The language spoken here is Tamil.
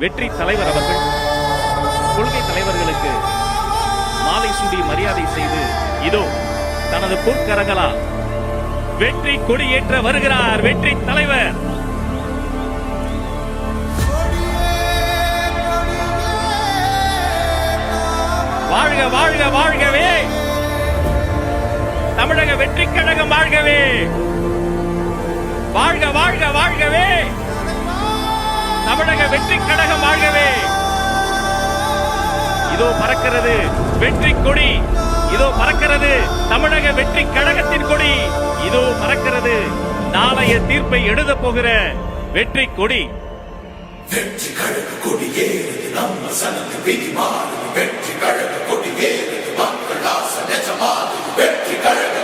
வெற்றி தலைவர் அவர்கள் கொள்கை தலைவர்களுக்கு மாலை சூடி மரியாதை செய்து இதோ தனது பொற்கரங்களால் வெற்றி கொடியேற்ற வருகிறார் வெற்றி தலைவர். வாழ்க வாழ்க வாழ்கவே, தமிழக வெற்றி கழகம் வாழ்கவே, வாழ்க வாழ்க வாழ்கவே, தமிழக வெற்றி கழகம் வாழ்கவே. இதோ பறக்கிறது வெற்றி கொடி, இதோ பறக்கிறது தமிழக வெற்றி கழகத்தின் கொடி, இதோ பறக்கிறது நாளைய தீர்ப்பை எழுத போகிற வெற்றி கொடி. வெற்றி கழக கொடியேறுது நம்ம சனத்து விதி மாறுது, வெற்றி கழக கொடியேறுது மக்கள் ஆசை நிஜமாறுது, வெற்றி கழக